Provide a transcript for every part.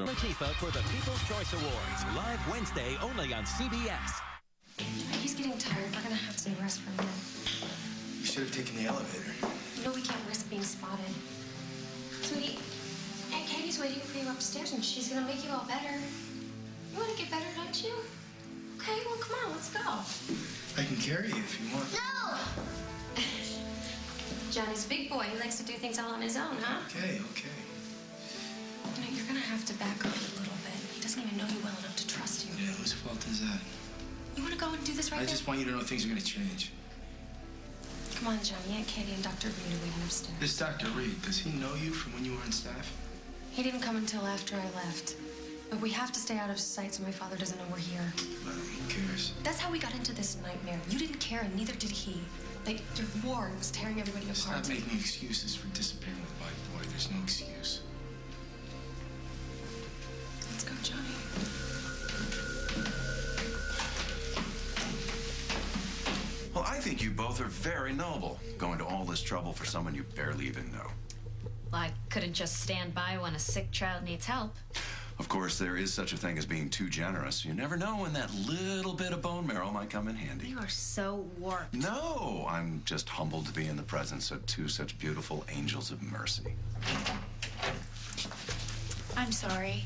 Latifah for the People's Choice Awards, live Wednesday only on CBS. He's getting tired. We're gonna have to rest for a minute. You should have taken the elevator. You know we can't risk being spotted. Sweetie, Aunt Katie's waiting for you upstairs, and she's gonna make you all better. You want to get better, don't you? Okay, well, come on, let's go. I can carry you if you want. No! Johnny's a big boy. He likes to do things all on his own, huh? Okay. You know, you're gonna have to back off a little bit. He doesn't even know you well enough to trust you. Yeah, whose fault is that? You want to go and do this right now? I just want you to know things are going to change. Come on, Johnny. Aunt Katie and Dr. Reed are waiting upstairs. This Dr. Reed, does he know you from when you were on staff? He didn't come until after I left. But we have to stay out of sight so my father doesn't know we're here. Well, who cares? That's how we got into this nightmare. You didn't care, and neither did he. Like, your war was tearing everybody apart. Stop making excuses for disappearing with my boy. There's no excuse. Let's go, Johnny. Well, I think you both are very noble, going to all this trouble for someone you barely even know. Well, I couldn't just stand by when a sick child needs help. Of course, there is such a thing as being too generous. You never know when that little bit of bone marrow might come in handy. You are so warped. No, I'm just humbled to be in the presence of two such beautiful angels of mercy. I'm sorry.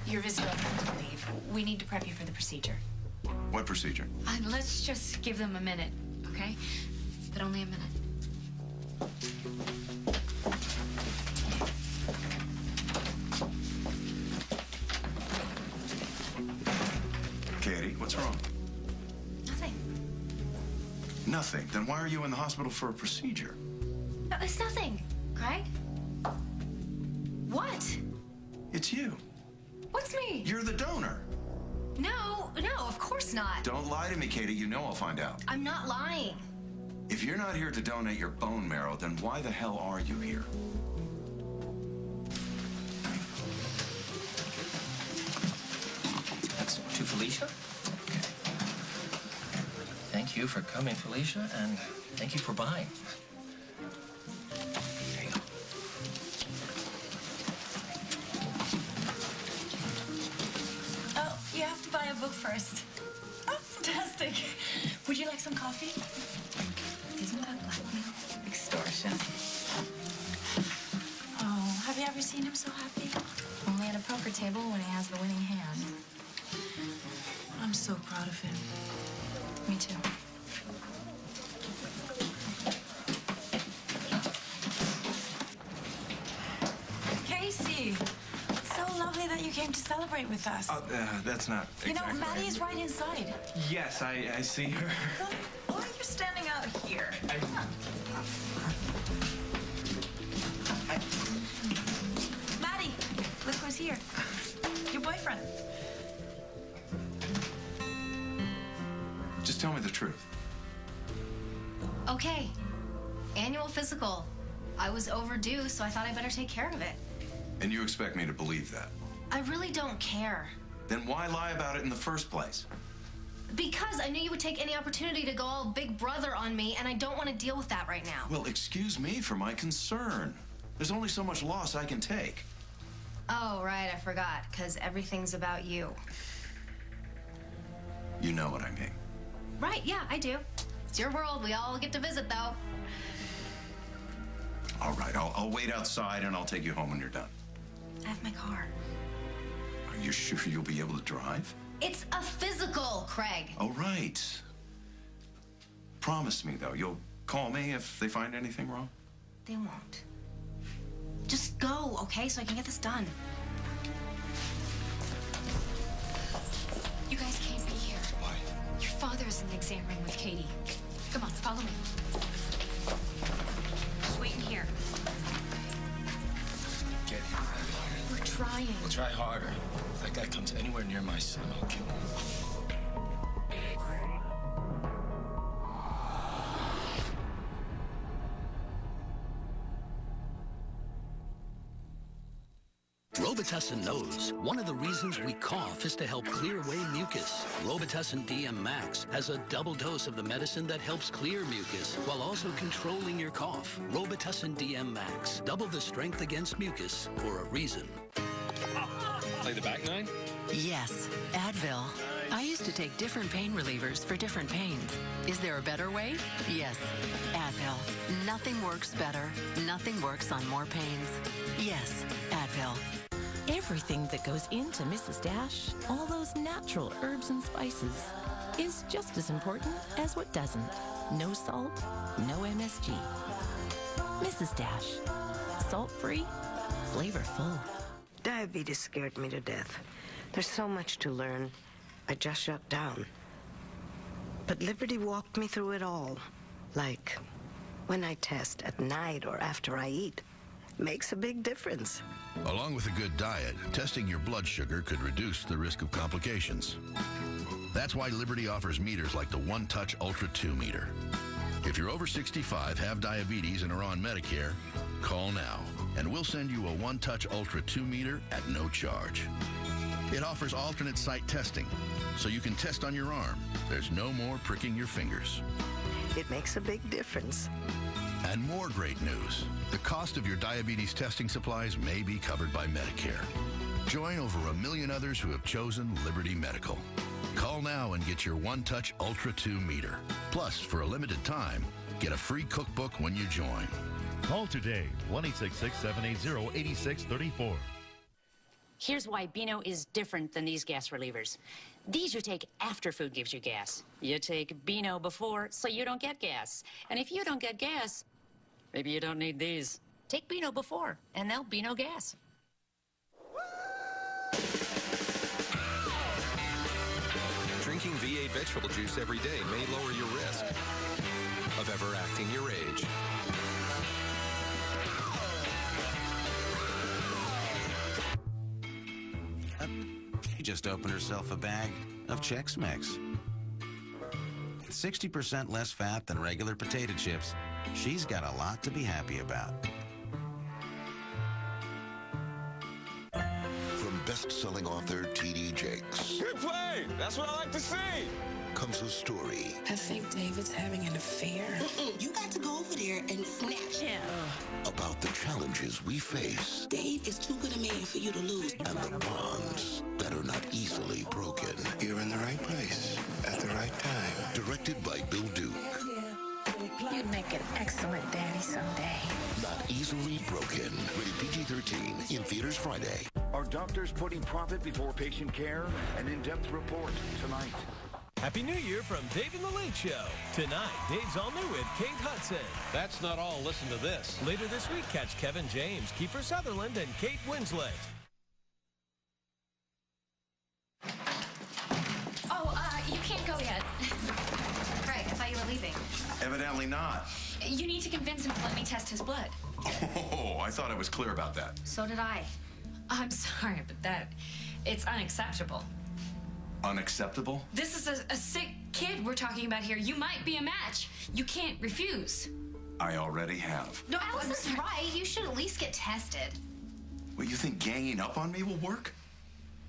Your visitor will have to leave. We need to prep you for the procedure. What procedure? Let's just give them a minute, okay? But only a minute. Katie, what's wrong? Nothing. Nothing. Then why are you in the hospital for a procedure? No, it's nothing, Craig. What? It's you. What's me? You're the donor. No, of course not. Don't lie to me, Katie. You know I'll find out. I'm not lying. If you're not here to donate your bone marrow, then why the hell are you here? That's to Felicia. Okay. Thank you for coming, Felicia, and thank you for buying. There you go. Oh, you have to buy a book first. Oh, fantastic. Would you like some coffee? Isn't that blackmail? Extortion. Oh, have you ever seen him so happy? Only at a poker table when he has the winning hand. I'm so proud of him. Me too. Casey, it's so lovely that you came to celebrate with us. That's not exactly... You know, Maddie is right inside. Yes, I see her. Then why are you standing out here? Maddie, look who's here. Your boyfriend. Just tell me the truth. Okay. Annual physical. I was overdue, so I thought I better take care of it. And you expect me to believe that? I really don't care. Then why lie about it in the first place? Because I knew you would take any opportunity to go all big brother on me, and I don't want to deal with that right now. Well, excuse me for my concern. There's only so much loss I can take. Oh, right, I forgot, because everything's about you. You know what I mean. Right, yeah, I do. It's your world. We all get to visit, though. All right, I'll wait outside and I'll take you home when you're done. I have my car. Are you sure you'll be able to drive? It's a physical, Craig. All right. Promise me, though, you'll call me if they find anything wrong? They won't. Just go, okay, so I can get this done. You guys can't be here. Why? Your father's in the exam room with Katie. Come on, follow me. Just wait in here. Get him. We're trying. We'll try harder. If that guy comes anywhere near my son, I'll kill him. Robitussin knows one of the reasons we cough is to help clear away mucus. Robitussin DM Max has a double dose of the medicine that helps clear mucus while also controlling your cough. Robitussin DM Max, double the strength against mucus for a reason. Play the back nine? Yes, Advil. I used to take different pain relievers for different pains. Is there a better way? Yes, Advil. Nothing works better. Nothing works on more pains. Yes, Advil. Everything that goes into Mrs. Dash, all those natural herbs and spices, is just as important as what doesn't. No salt, no MSG. Mrs. Dash. Salt-free, flavorful. Diabetes scared me to death. There's so much to learn. I just shut down. But Liberty walked me through it all. Like when I test at night or after I eat. Makes a big difference. Along with a good diet, testing your blood sugar could reduce the risk of complications. That's why Liberty offers meters like the One Touch Ultra 2 meter. If you're over 65, have diabetes, and are on Medicare, call now, and we'll send you a One Touch Ultra 2 meter at no charge. It offers alternate site testing, so you can test on your arm. There's no more pricking your fingers. It makes a big difference. And more great news. The cost of your diabetes testing supplies may be covered by Medicare. Join over 1 million others who have chosen Liberty Medical. Call now and get your One Touch Ultra 2 meter. Plus, for a limited time, get a free cookbook when you join. Call today, 1-866-780-8634. Here's why Beano is different than these gas relievers. These you take after food gives you gas. You take Beano before, so you don't get gas. And if you don't get gas, maybe you don't need these. Take Beano before, and they'll Beano gas. Drinking V8 vegetable juice every day may lower your risk of ever acting your age. She just opened herself a bag of Chex Mix. 60% less fat than regular potato chips. She's got a lot to be happy about. From best-selling author T.D. Jakes. Good play! That's what I like to see! Comes a story. I think David's having an affair. You got to go over there and snatch him. About the challenges we face. Dave is too good a man for you to lose. And the bonds that are not easily broken. You're in the right place at the right time. Directed by Bill Duke. You'd make an excellent daddy someday. Not easily broken. Rated PG-13. In theaters Friday. Are doctors putting profit before patient care? An in-depth report tonight. Happy New Year from Dave and the Late Show. Tonight, Dave's all new with Kate Hudson. That's not all. Listen to this. Later this week, catch Kevin James, Kiefer Sutherland, and Kate Winslet. You can't go yet. Greg, I thought you were leaving. Evidently not. You need to convince him to let me test his blood. Oh, I thought I was clear about that. So did I. I'm sorry, but it's unacceptable. Unacceptable? This is a sick kid we're talking about here. You might be a match. You can't refuse. I already have. No, Allison's right. You should at least get tested. What, you think ganging up on me will work?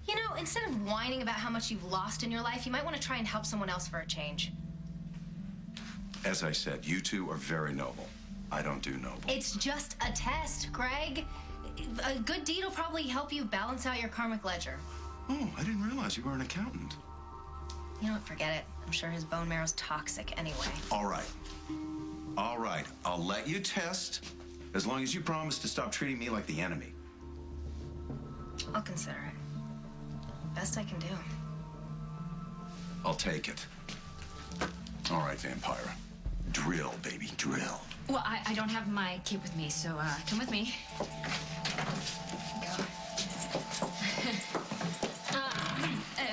You know, instead of whining about how much you've lost in your life, you might want to try and help someone else for a change. As I said, you two are very noble. I don't do noble. It's just a test, Greg. A good deed will probably help you balance out your karmic ledger. Oh, I didn't realize you were an accountant. You know what, forget it. I'm sure his bone marrow's toxic anyway. All right. All right, I'll let you test as long as you promise to stop treating me like the enemy. I'll consider it. Best I can do. I'll take it. All right, Vampira. Drill, baby, drill. Well, I don't have my kit with me, so come with me.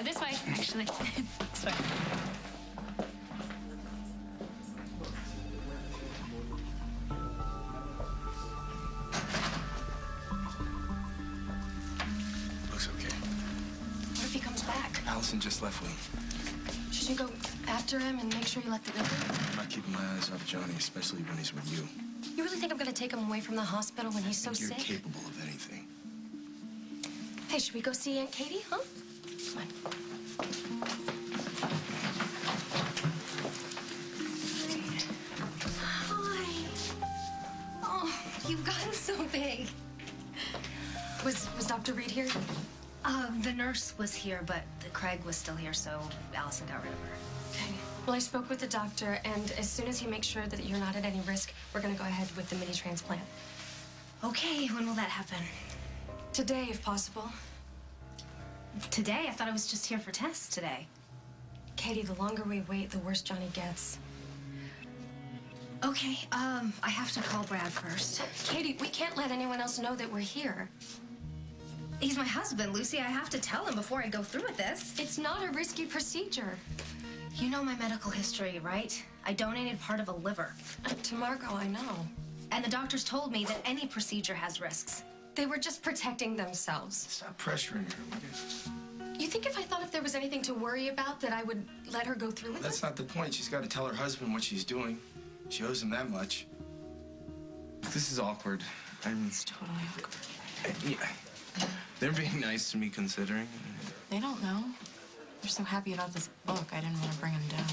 This way, actually. This way. Looks okay. What if he comes back? Allison just left me. Should you go after him and make sure you let the door? I'm not keeping my eyes off Johnny, especially when he's with you. You really think I'm gonna take him away from the hospital when he's so You're sick? capable of anything. Hey, should we go see Aunt Katie, huh? Come on. Hi. Oh, you've gotten so big. Was Dr. Reed here? The nurse was here, but Craig was still here, so Allison got rid of her. Okay. Well, I spoke with the doctor, and as soon as he makes sure that you're not at any risk, we're gonna go ahead with the mini transplant. Okay, when will that happen? Today, if possible. Today? I thought I was just here for tests today. Katie, the longer we wait, the worse Johnny gets. Okay, I have to call Brad first. Katie, we can't let anyone else know that we're here. He's my husband, Lucy. I have to tell him before I go through with this. It's not a risky procedure. You know my medical history, right? I donated part of a liver. To Margot, I know. And the doctors told me that any procedure has risks. They were just protecting themselves. Stop pressuring her. You think if I thought if there was anything to worry about that I would let her go through with it? That's not the point. She's got to tell her husband what she's doing. She owes him that much. This is awkward. It's totally awkward. Yeah. They're being nice to me, considering. They don't know. They're so happy about this book, I didn't want to bring them down.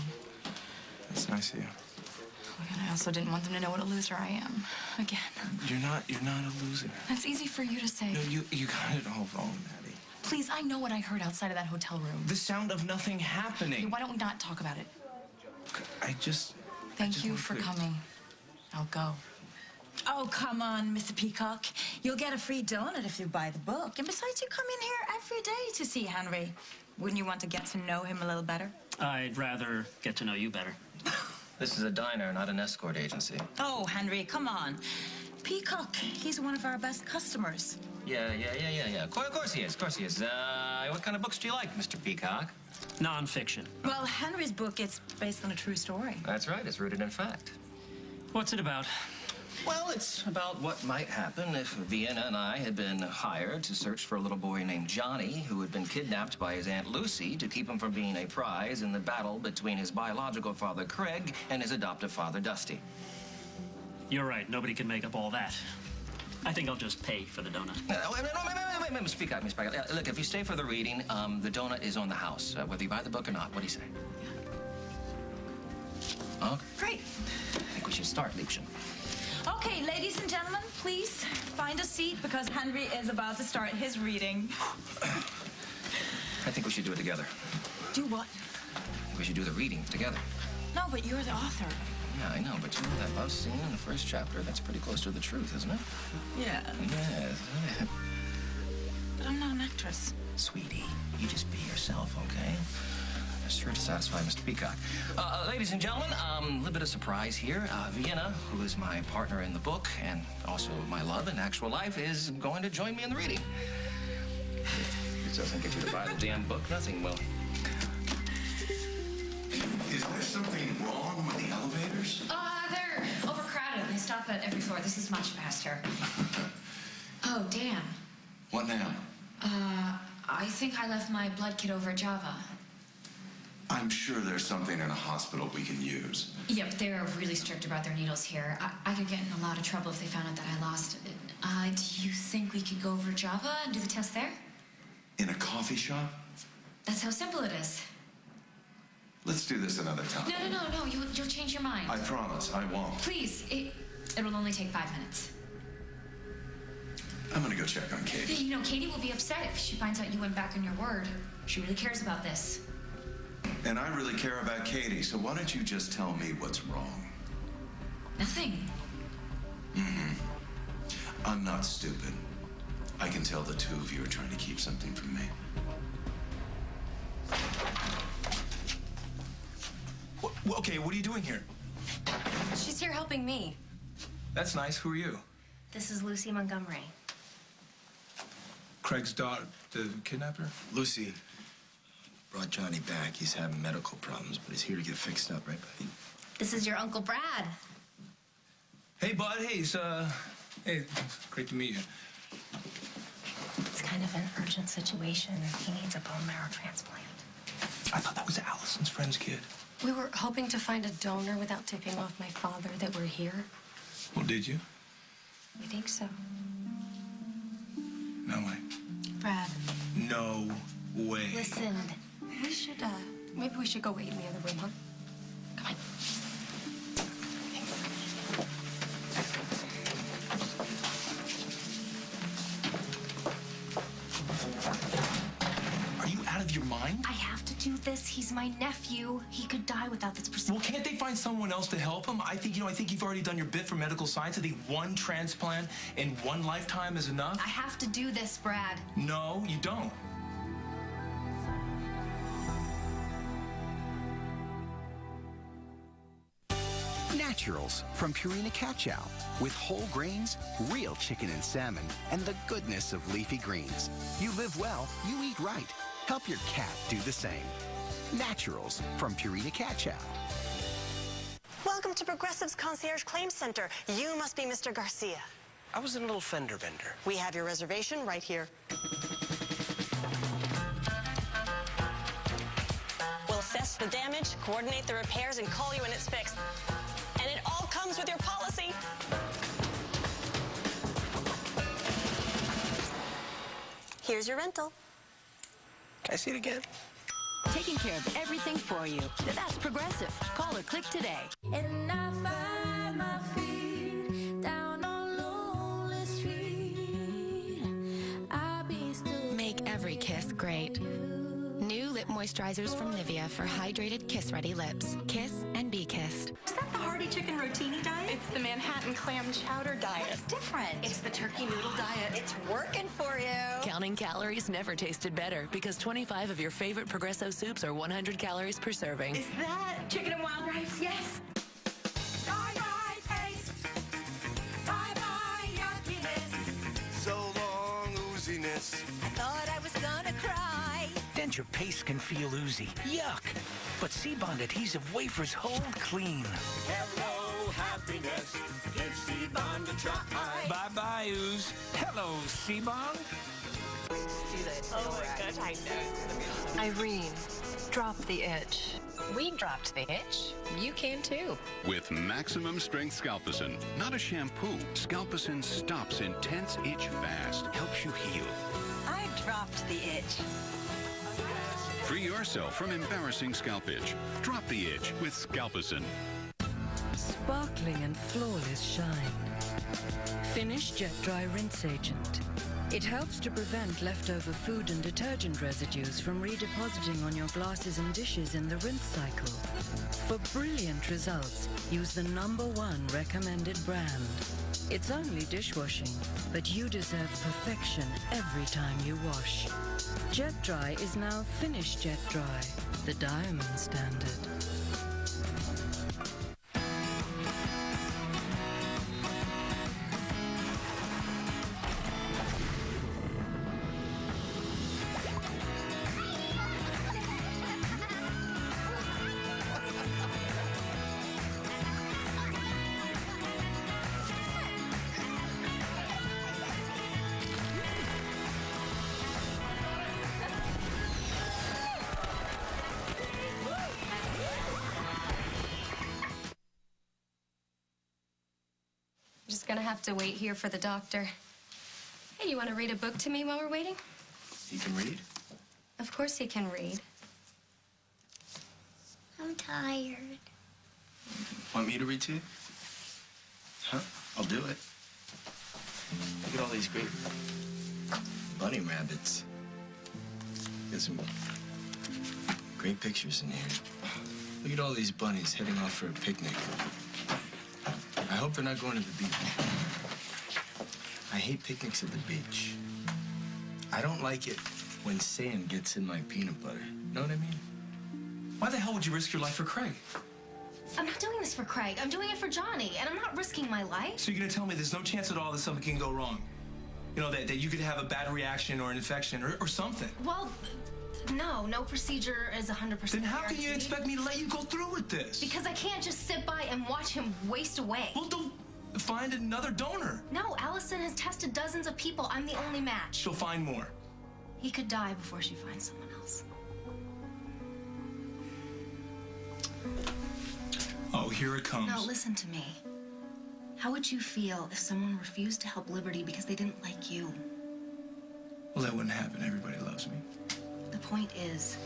That's nice of you. And I also didn't want them to know what a loser I am. Again. You're not a loser. That's easy for you to say. No, you got it all wrong, Maddie. Please, I know what I heard outside of that hotel room. The sound of nothing happening. Okay, why don't we not talk about it? Thank you for coming. I'll go. Oh, come on, Mr. Peacock. You'll get a free donut if you buy the book. And besides, you come in here every day to see Henry. Wouldn't you want to get to know him a little better? I'd rather get to know you better. This is a diner, not an escort agency. Oh, Henry, come on. Peacock, he's one of our best customers. Yeah. Of course he is, what kind of books do you like, Mr. Peacock? Non-fiction. Well, Henry's book is based on a true story. That's right, it's rooted in fact. What's it about? Well, it's about what might happen if Vienna and I had been hired to search for a little boy named Johnny who had been kidnapped by his Aunt Lucy to keep him from being a prize in the battle between his biological father, Craig, and his adoptive father, Dusty. You're right. Nobody can make up all that. I think I'll just pay for the donut. Wait, speak up. Look, if you stay for the reading, the donut is on the house, whether you buy the book or not. What do you say? Okay. Great. I think we should start, Liebchen. Okay, ladies and gentlemen, please find a seat because Henry is about to start his reading. I think we should do it together. Do what? We should do the reading together. No, but you're the author. Yeah, I know, but you know that love scene in the first chapter? That's pretty close to the truth, isn't it? Yeah. Yes. But I'm not an actress. Sweetie, you just be yourself, okay? Sure to satisfy Mr. Peacock. Ladies and gentlemen, a little bit of surprise here. Vienna, who is my partner in the book and also my love in actual life, is going to join me in the reading. If it doesn't get you to buy the damn book, nothing will. Is there something wrong with the elevators? They're overcrowded. They stop at every floor. This is much faster. Oh, Dan. What now? I think I left my blood kit over at Java. I'm sure there's something in a hospital we can use. Yep, they're really strict about their needles here. I could get in a lot of trouble if they found out that I lost it. Do you think we could go over Java and do the test there? In a coffee shop? That's how simple it is. Let's do this another time. No. You'll change your mind. I promise, I won't. Please, it'll only take 5 minutes. I'm gonna go check on Katie. You know, Katie will be upset if she finds out you went back on your word. She really cares about this. And I really care about Katie, so why don't you just tell me what's wrong? Nothing. I'm not stupid. I can tell the two of you are trying to keep something from me. Okay, what are you doing here? She's here helping me. That's nice. Who are you? This is Lucy Montgomery. Craig's daughter, the kidnapper? Lucy brought Johnny back. He's having medical problems, but he's here to get fixed up, right, buddy? This is your Uncle Brad. Hey, bud. Hey, hey, great to meet you. It's kind of an urgent situation. He needs a bone marrow transplant. I thought that was Allison's friend's kid. We were hoping to find a donor without tipping off my father that we're here. Well, did you? We think so. No way. Brad. No way. Listen, we should, maybe we should go wait in the other room, huh? Come on. of your mind? I have to do this. He's my nephew. He could die without this procedure. Well, can't they find someone else to help him? I think you've already done your bit for medical science. I think one transplant in one lifetime is enough. I have to do this, Brad. No, you don't. Naturals from Purina Cat Chow with whole grains, real chicken and salmon, and the goodness of leafy greens. You live well, you eat right. Help your cat do the same. Naturals from Purina Cat Chow. Welcome to Progressive's Concierge Claims Center. You must be Mr. Garcia. I was a little fender bender. We have your reservation right here. We'll assess the damage, coordinate the repairs, and call you when it's fixed. And it all comes with your policy. Here's your rental. Can I see it again? Taking care of everything for you. That's Progressive. Call or click today. And I find my feet down on lonely street. I be still. Make every kiss great. New lip moisturizers from Nivea for hydrated, kiss-ready lips. Kiss and be kissed. Is that the hearty chicken rotini diet? It's the Manhattan clam chowder diet. It's different. It's the turkey noodle diet. It's working for you. Counting calories never tasted better because 25 of your favorite Progresso soups are 100 calories per serving. Is that chicken and wild rice? Yes. Bye-bye taste. Bye-bye yuckiness. So long, ooziness. I thought I was gonna cry. Denture paste can feel oozy. Yuck. But C-Bond adhesive wafers hold clean. Hello, happiness. Give C-Bond a try. Bye-bye, ooze. Hello, C-Bond. Oh my gosh, I know. Irene, drop the itch. We dropped the itch. You can too. With maximum strength Scalpicin, not a shampoo, Scalpicin stops intense itch fast, helps you heal. I dropped the itch. Free yourself from embarrassing scalp itch. Drop the itch with Scalpicin. Sparkling and flawless shine. Finish Jet Dry Rinse Agent. It helps to prevent leftover food and detergent residues from redepositing on your glasses and dishes in the rinse cycle. For brilliant results, use the #1 recommended brand. It's only dishwashing, but you deserve perfection every time you wash. Jet Dry is now Finish Jet Dry, the diamond standard. Just gonna have to wait here for the doctor. Hey, you want to read a book to me while we're waiting? You can read? Of course he can read. I'm tired. Want me to read to you? Huh? I'll do it. Look at all these great bunny rabbits. Got some great pictures in here. Look at all these bunnies heading off for a picnic. I hope they're not going to the beach. I hate picnics at the beach. I don't like it when sand gets in my peanut butter. Know what I mean? Why the hell would you risk your life for Craig? I'm not doing this for Craig. I'm doing it for Johnny, and I'm not risking my life. So you're gonna tell me there's no chance at all that something can go wrong? You know, that you could have a bad reaction or an infection or something? Well, no procedure is 100% Then how can you expect me to let you go through with this? Because I can't just sit by and watch him waste away. Well, don't find another donor. No, Allison has tested dozens of people. I'm the only match. She'll find more. He could die before she finds someone else. Oh, here it comes. Now, listen to me. How would you feel if someone refused to help Liberty because they didn't like you? Well, that wouldn't happen. Everybody loves me. The point is,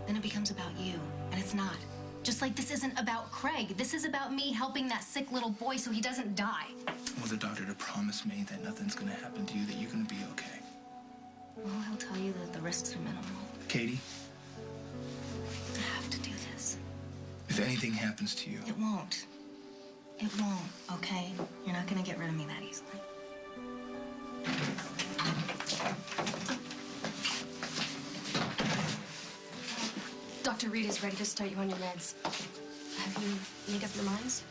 then it becomes about you, and it's not. Just like this isn't about Craig. This is about me helping that sick little boy so he doesn't die. Well, the doctor to promise me that nothing's gonna happen to you, that you're gonna be okay. Well, he'll tell you that the risks are minimal. Katie, anything happens to you. It won't. It won't, okay? You're not gonna get rid of me that easily. Dr. Reed is ready to start you on your meds. Have you made up your minds?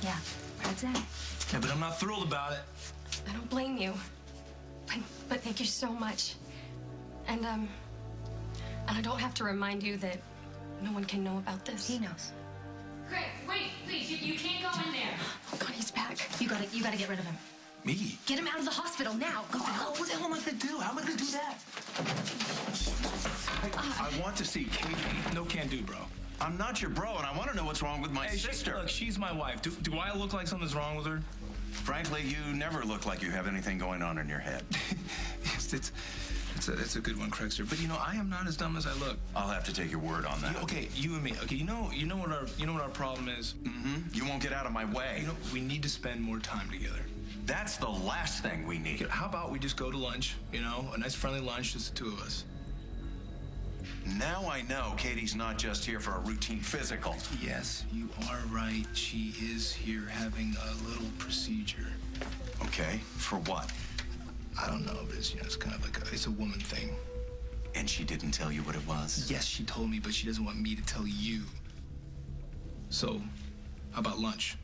Yeah, I'd say. Yeah, but I'm not thrilled about it. I don't blame you. But thank you so much. And I don't have to remind you that no one can know about this. He knows. Craig, wait, please, you can't go in there. Oh, God, he's back. You gotta get rid of him. Me? Get him out of the hospital now. Go. What the hell am I gonna do? How am I gonna do that? I want to see Katie. No can do, bro. I'm not your bro, and I want to know what's wrong with my sister. Look, she's my wife. Do I look like something's wrong with her? Frankly, you never look like you have anything going on in your head. Yes, it's a good one, Craigster. But you know, I am not as dumb as I look. I'll have to take your word on that. Okay, you and me. Okay, you know what our problem is. You won't get out of my way. You know, we need to spend more time together. That's the last thing we need. Okay, how about we just go to lunch? You know, a nice friendly lunch, just the two of us. Now I know Katie's not just here for a routine physical. Yes, you are right. She is here having a little procedure. Okay, for what? I don't know, but it's kind of like it's a woman thing. And she didn't tell you what it was? Yes, she told me, but she doesn't want me to tell you. So, how about lunch?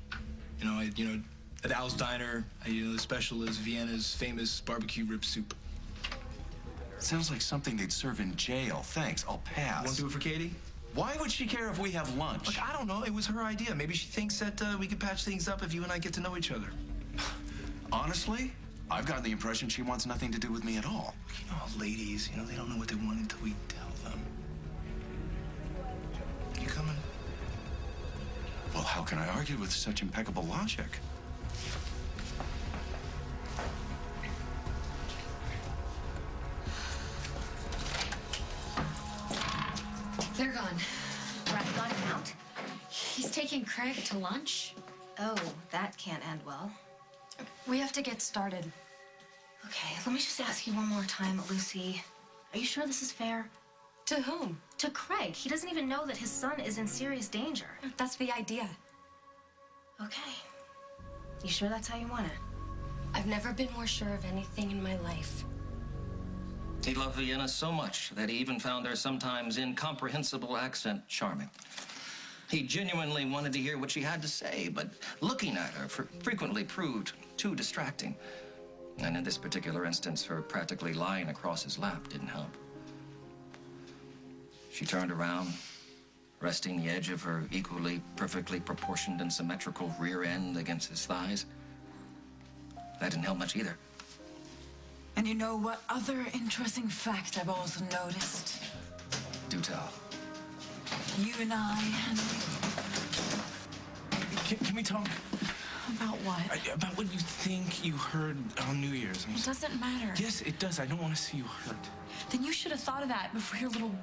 At Al's Diner, the special is Vienna's famous barbecue rib soup. Sounds like something they'd serve in jail. Thanks, I'll pass. Want to do it for Katie? Why would she care if we have lunch? Look, I don't know. It was her idea. Maybe she thinks that we could patch things up if you and I get to know each other. Honestly, I've gotten the impression she wants nothing to do with me at all. You know, ladies, they don't know what they want until we tell them. You coming? Well, how can I argue with such impeccable logic? They're gone. Brad got him out? He's taking Craig to lunch? Oh, that can't end well. We have to get started. Okay, let me just ask you one more time, Lucy. Are you sure this is fair? To whom? To Craig. He doesn't even know that his son is in serious danger. That's the idea. Okay. You sure that's how you want it? I've never been more sure of anything in my life. He loved Vienna so much that he even found her sometimes incomprehensible accent charming. He genuinely wanted to hear what she had to say, but looking at her frequently proved too distracting. And in this particular instance, her practically lying across his lap didn't help. She turned around, resting the edge of her equally perfectly proportioned and symmetrical rear end against his thighs. That didn't help much either. And you know what other interesting fact I've also noticed? Do tell. You and I, Henry. Can we talk? About what? About what you think you heard on New Year's. It doesn't matter. Yes, it does. I don't want to see you hurt. Then you should have thought of that before your little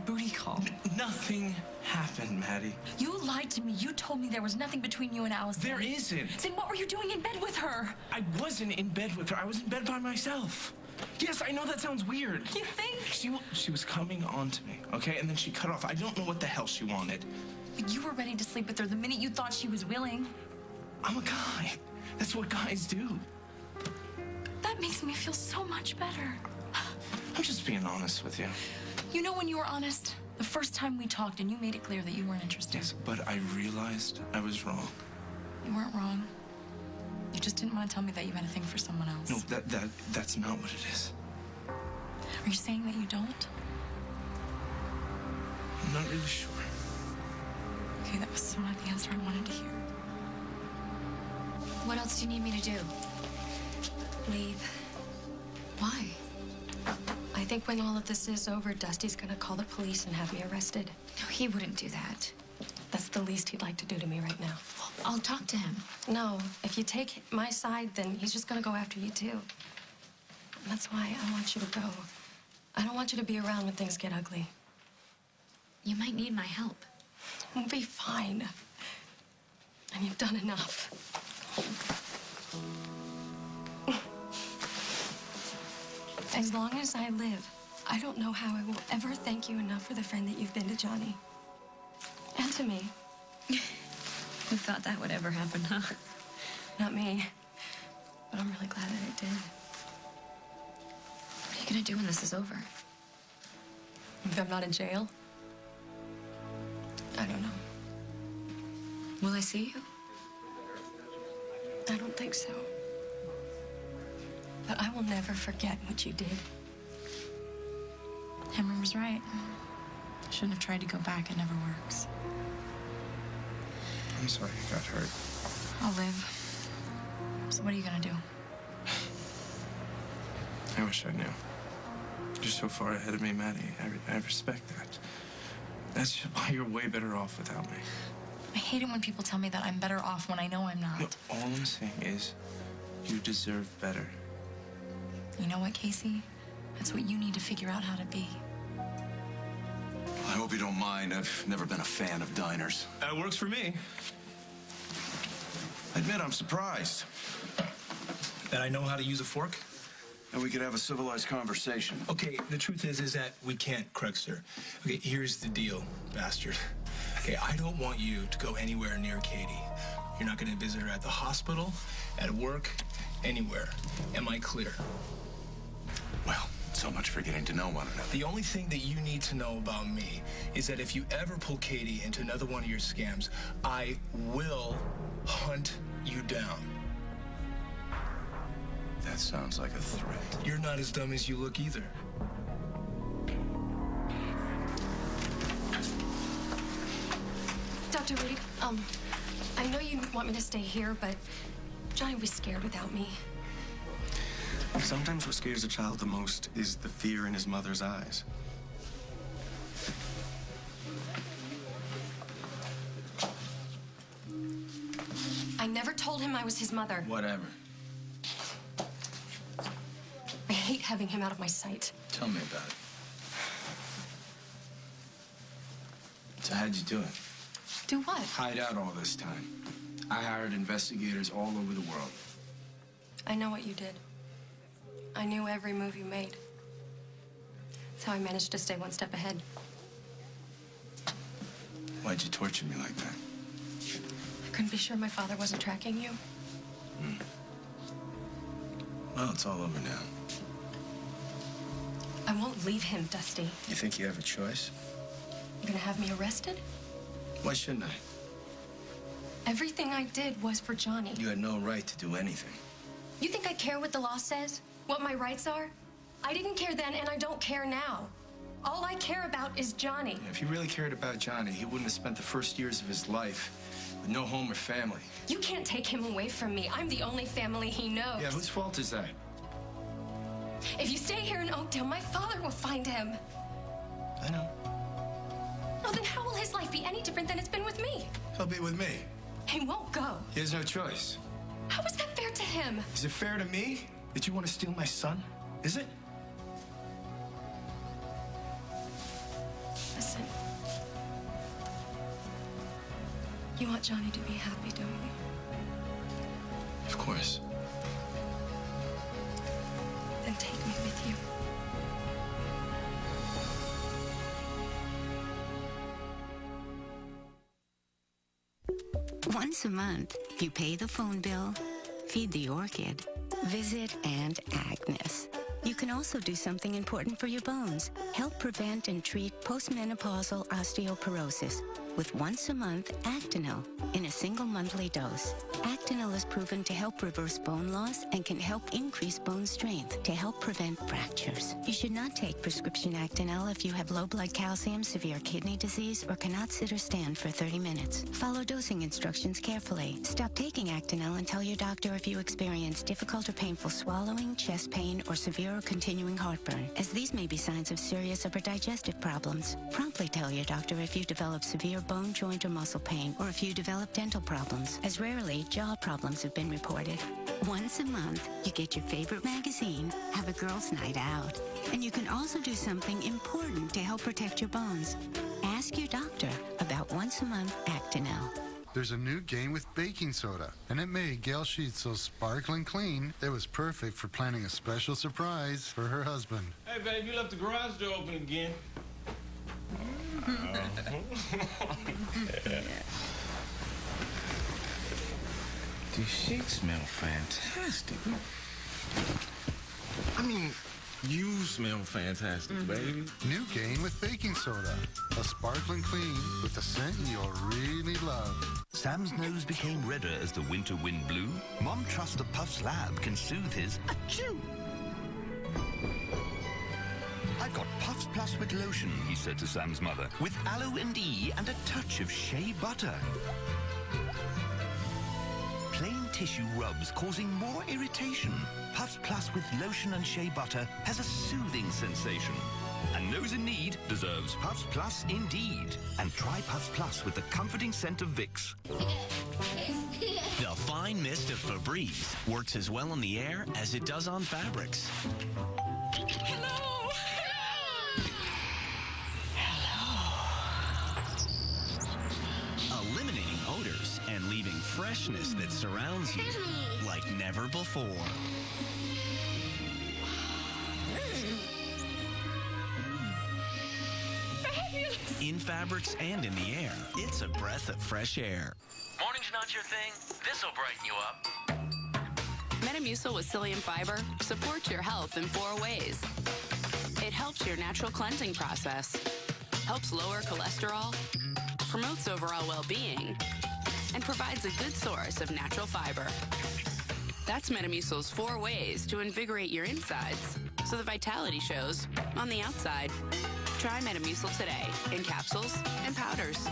booty call. Nothing happened, Maddie. You lied to me. You told me there was nothing between you and Allison. There isn't. Then what were you doing in bed with her? I wasn't in bed with her. I was in bed by myself. Yes, I know that sounds weird. You think? She was coming on to me, okay? And then she cut off. I don't know what the hell she wanted. But you were ready to sleep with her the minute you thought she was willing. I'm a guy. That's what guys do. That makes me feel so much better. I'm just being honest with you. You know when you were honest? The first time we talked and you made it clear that you weren't interested. Yes, but I realized I was wrong. You weren't wrong. You just didn't want to tell me that you had a thing for someone else. No, that's not what it is. Are you saying that you don't? I'm not really sure. Okay, that was not the answer I wanted to hear. What else do you need me to do? Leave. Why? I think when all of this is over, Dusty's gonna call the police and have me arrested. No, he wouldn't do that. That's the least he'd like to do to me right now. Well, I'll talk to him. No, if you take my side, then he's just gonna go after you too. And that's why I want you to go. I don't want you to be around when things get ugly. You might need my help. We'll be fine. And you've done enough. As long as I live, I don't know how I will ever thank you enough for the friend that you've been to Johnny. And to me. Who thought that would ever happen, huh? Not me. But I'm really glad that it did. What are you gonna do when this is over? If I'm not in jail? I don't know. Will I see you? I don't think so. But I will never forget what you did. Henry was right. I shouldn't have tried to go back. It never works. I'm sorry you got hurt. I'll live. So what are you gonna do? I wish I knew. You're so far ahead of me, Maddie. I respect that. That's why you're way better off without me. I hate it when people tell me that I'm better off when I know I'm not. No, all I'm saying is you deserve better. You know what, Casey? That's what you need to figure out how to be. I hope you don't mind. I've never been a fan of diners. That works for me. I admit I'm surprised. That I know how to use a fork? And we could have a civilized conversation. Okay, the truth is that we can't, Craigster. Okay, here's the deal, bastard. Okay, I don't want you to go anywhere near Katie. You're not gonna visit her at the hospital, at work, anywhere. Am I clear? Well, so much for getting to know one another. The only thing that you need to know about me is that if you ever pull Katie into another one of your scams, I will hunt you down. That sounds like a threat. You're not as dumb as you look either. Dr. Reed, I know you want me to stay here, but Johnny was scared without me. Sometimes what scares a child the most is the fear in his mother's eyes. I never told him I was his mother. Whatever. I hate having him out of my sight. Tell me about it. So how'd you do it? Do what? Hide out all this time. I hired investigators all over the world. I know what you did. I knew every move you made. That's how I managed to stay one step ahead. Why'd you torture me like that? I couldn't be sure my father wasn't tracking you. Well, it's all over now. I won't leave him, Dusty. You think you have a choice? You're gonna have me arrested? Why shouldn't I? Everything I did was for Johnny. You had no right to do anything. You think I care what the law says? What my rights are? I didn't care then, and I don't care now. All I care about is Johnny. If he really cared about Johnny, he wouldn't have spent the first years of his life with no home or family. You can't take him away from me. I'm the only family he knows. Yeah, whose fault is that? If you stay here in Oakdale, my father will find him. I know. Well, then how will his life be any different than it's been with me? He'll be with me. He won't go. He has no choice. How is that fair to him? Is it fair to me that you want to steal my son? Is it? Listen. You want Johnny to be happy, don't you? Of course. Then take me with you. Once a month, you pay the phone bill, feed the orchid, visit Aunt Agnes. You can also do something important for your bones. Help prevent and treat postmenopausal osteoporosis with once a month Actinel in a single monthly dose. Actinel is proven to help reverse bone loss and can help increase bone strength to help prevent fractures. You should not take prescription Actinel if you have low blood calcium, severe kidney disease, or cannot sit or stand for 30 minutes. Follow dosing instructions carefully. Stop taking Actinel and tell your doctor if you experience difficult or painful swallowing, chest pain, or severe or continuing heartburn, as these may be signs of serious upper digestive problems. Promptly tell your doctor if you develop severe bone, joint, or muscle pain, or if you develop dental problems, as rarely jaw problems have been reported. Once a month, you get your favorite magazine, have a girls' night out, and you can also do something important to help protect your bones. Ask your doctor about once a month Actinel. There's a new game with baking soda, and it made Gail Sheets so sparkling clean, it was perfect for planning a special surprise for her husband. Hey, babe, you left the garage door open again. These sheets smell fantastic. I mean, you smell fantastic, baby. New Gain with baking soda. A sparkling clean with a scent you'll really love. Sam's nose became redder as the winter wind blew. Mom trusts the Puffs Lab can soothe his achoo. I've got Puffs Plus with lotion, he said to Sam's mother, with aloe and E and a touch of shea butter. Plain tissue rubs causing more irritation. Puffs Plus with lotion and shea butter has a soothing sensation. And those in need deserves Puffs Plus indeed. And try Puffs Plus with the comforting scent of Vicks. The fine mist of Febreze works as well on the air as it does on fabrics. Hello! Eliminating odors and leaving freshness that surrounds you like never before. In fabrics and in the air, it's a breath of fresh air. Morning's not your thing? This'll brighten you up. Metamucil with psyllium fiber supports your health in 4 ways. It helps your natural cleansing process, helps lower cholesterol, promotes overall well-being, and provides a good source of natural fiber. That's Metamucil's 4 ways to invigorate your insides so the vitality shows on the outside. Try Metamucil today in capsules and powders.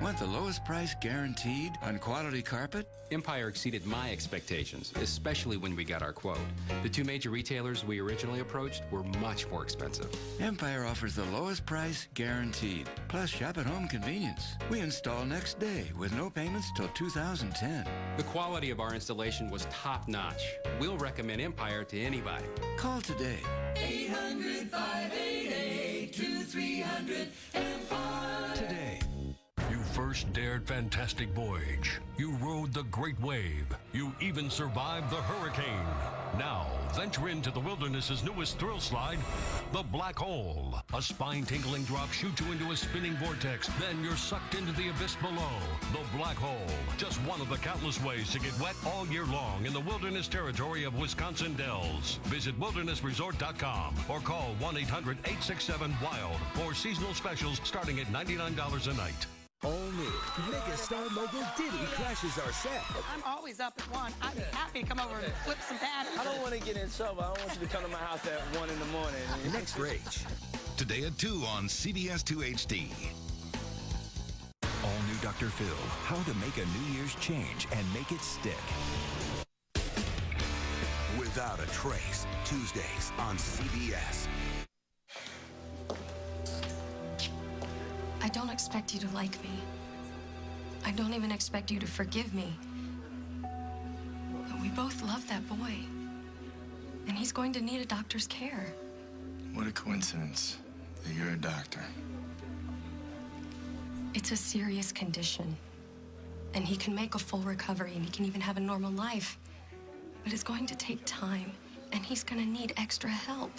Want the lowest price guaranteed on quality carpet? Empire exceeded my expectations, especially when we got our quote. The 2 major retailers we originally approached were much more expensive. Empire offers the lowest price guaranteed, plus shop at home convenience. We install next day with no payments till 2010. The quality of our installation was top-notch. We'll recommend Empire to anybody. Call today. 800-588-2300 Empire. Today. You first dared fantastic voyage. You rode the great wave. You even survived the hurricane. Now, venture into the wilderness's newest thrill slide, the Black Hole. A spine-tingling drop shoots you into a spinning vortex. Then you're sucked into the abyss below. The Black Hole. Just one of the countless ways to get wet all year long in the wilderness territory of Wisconsin Dells. Visit wildernessresort.com or call 1-800-867-WILD for seasonal specials starting at $99 a night. All new. Megastar mogul Diddy crashes our set. I'm always up at 1. I'd be happy to come over and flip some patties. I don't want to get in trouble. I don't want you to come to my house at 1 in the morning. Next Rage. Today at 2 on CBS 2 HD. All new Dr. Phil. How to make a New Year's change and make it stick. Without a Trace. Tuesdays on CBS. I don't expect you to like me. I don't even expect you to forgive me. But we both love that boy. And he's going to need a doctor's care. What a coincidence that you're a doctor. It's a serious condition. And he can make a full recovery, and he can even have a normal life. But it's going to take time, and he's going to need extra help.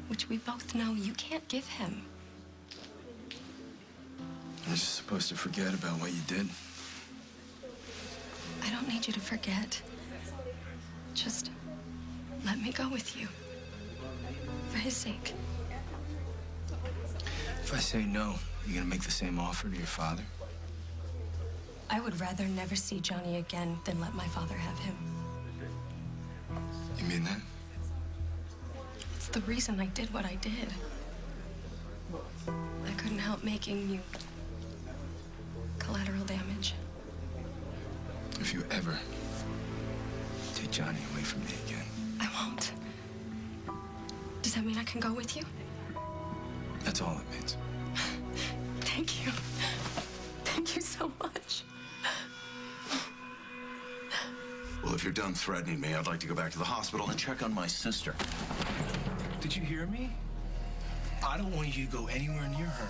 Which we both know you can't give him. You're just supposed to forget about what you did. I don't need you to forget. Just let me go with you. For his sake. If I say no, you gonna make the same offer to your father? I would rather never see Johnny again than let my father have him. You mean that? It's the reason I did what I did. I couldn't help making you collateral damage. If you ever take Johnny away from me again. I won't. Does that mean I can go with you? That's all it means. Thank you. Thank you so much. Well, if you're done threatening me, I'd like to go back to the hospital and check on my sister. Did you hear me? I don't want you to go anywhere near her.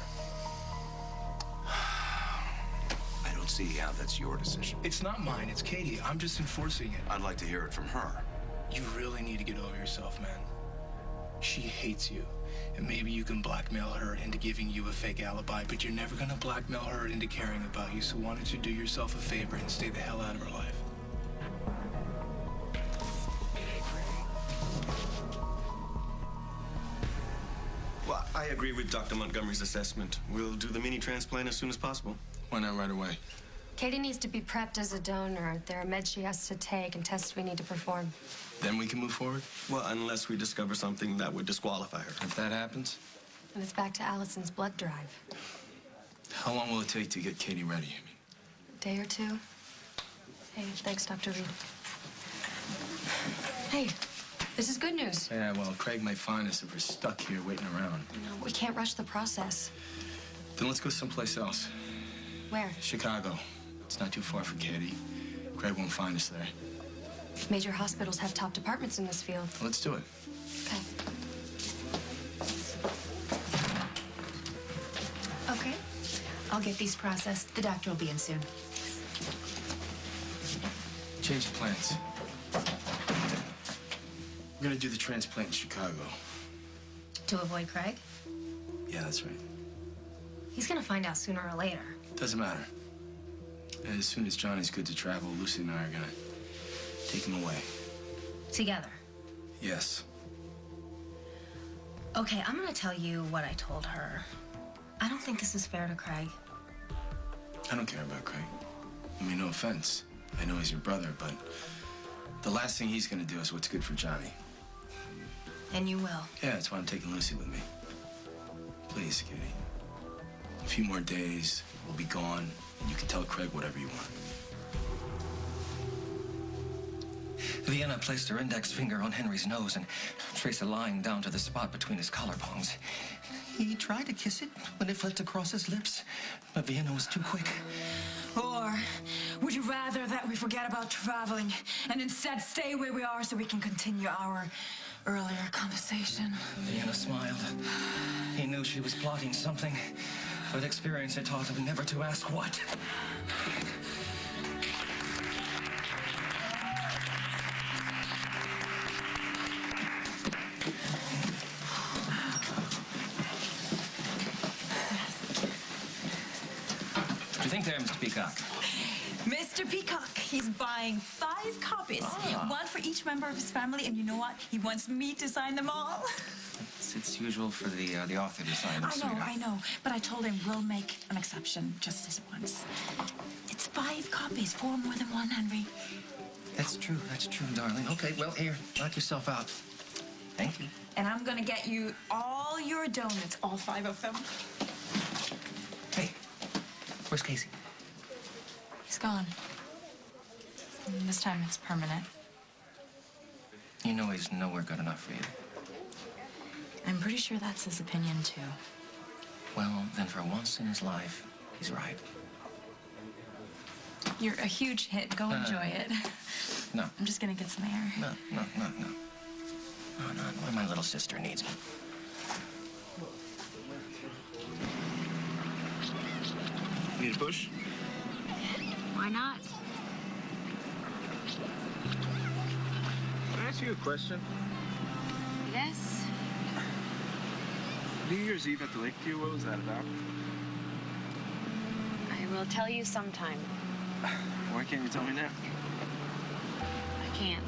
I don't don't see how that's your decision. It's not mine, it's Katie. I'm just enforcing it. I'd like to hear it from her. You really need to get over yourself, man. She hates you. And maybe you can blackmail her into giving you a fake alibi, but you're never gonna blackmail her into caring about you. So why don't you do yourself a favor and stay the hell out of her life? Well, I agree with Dr. Montgomery's assessment. We'll do the mini transplant as soon as possible. Why not right away? Katie needs to be prepped as a donor. There are meds she has to take and tests we need to perform. Then we can move forward? Well, unless we discover something that would disqualify her. If that happens? And it's back to Allison's blood drive. How long will it take to get Katie ready? A day or two. Hey, thanks, Dr. Reed. Hey, this is good news. Yeah, well, Craig might find us if we're stuck here waiting around. No, we can't rush the process. Then let's go someplace else. Where? Chicago. It's not too far from Katie. Craig won't find us there. Major hospitals have top departments in this field. Let's do it. Okay. I'll get these processed. The doctor will be in soon. Change of plans. We're gonna do the transplant in Chicago. To avoid Craig? Yeah, that's right. He's gonna find out sooner or later. Doesn't matter. As soon as Johnny's good to travel, Lucy and I are gonna take him away. Together. Yes. Okay, I'm gonna tell you what I told her. I don't think this is fair to Craig. I don't care about Craig. I mean, no offense. I know he's your brother, but the last thing he's gonna do is what's good for Johnny. And you will. Yeah, that's why I'm taking Lucy with me. Please, Katie. A few more days, we'll be gone, and you can tell Craig whatever you want. Vienna placed her index finger on Henry's nose and traced a line down to the spot between his collarbones. He tried to kiss it when it flipped across his lips, but Vienna was too quick. Or would you rather that we forget about traveling and instead stay where we are so we can continue our earlier conversation? Vienna smiled. He knew she was plotting something, but experience had taught him never to ask what. What do you think there, Mr. Peacock? Mr. Peacock, he's buying 5 copies. One for each member of his family, and you know what? He wants me to sign them all. It's usual for the author to sign them, I know, but I told him we'll make an exception just this once. It's 5 copies, 4 more than 1, Henry. That's true, darling. Okay, well, here, knock yourself out. Thank you. And I'm gonna get you all your donuts, all 5 of them. Hey, where's Casey? He's gone. This time it's permanent. You know he's nowhere good enough for you. I'm pretty sure that's his opinion, too. Well, then for once in his life, he's right. You're a huge hit. Go enjoy it. No. I'm just gonna get some air. No. No, my little sister needs me. Need a push? Why not? Can I ask you a question? Yes? New Year's Eve at the Lakeview, what was that about? I will tell you sometime. Why can't you tell me now? I can't.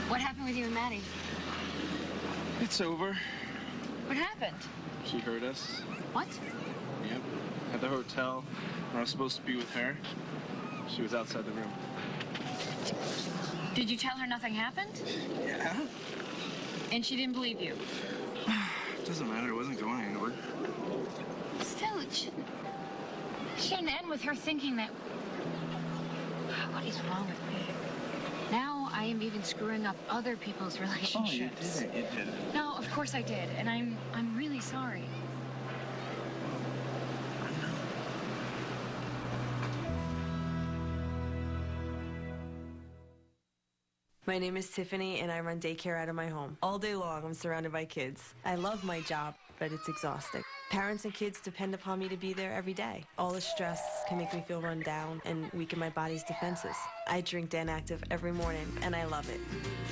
What happened with you and Maddie? It's over. What happened? She heard us. What? Yep. At the hotel, when I was supposed to be with her, she was outside the room. Did you tell her nothing happened? Yeah. And she didn't believe you? It doesn't matter. It wasn't going anywhere. Still, it shouldn't end with her thinking that... What is wrong with me? Now I am even screwing up other people's relationships. Oh, you didn't. No, of course I did, and I'm really sorry. My name is Tiffany, and I run daycare out of my home. All day long, I'm surrounded by kids. I love my job. but it's exhausting. Parents and kids depend upon me to be there every day. All the stress can make me feel run down and weaken my body's defenses. I drink Dan Active every morning, and I love it.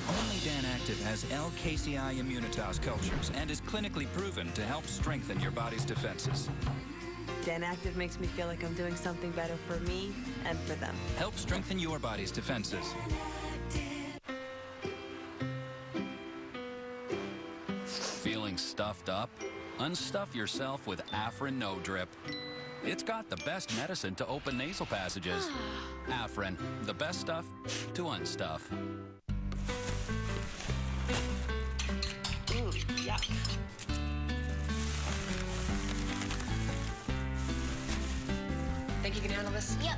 Only Dan Active has L-casein immunitas cultures and is clinically proven to help strengthen your body's defenses. Dan Active makes me feel like I'm doing something better for me and for them. Help strengthen your body's defenses. Feeling stuffed up? Unstuff yourself with Afrin No Drip. It's got the best medicine to open nasal passages. Afrin, the best stuff to unstuff. Ooh, yuck. Think you can handle this? Yep.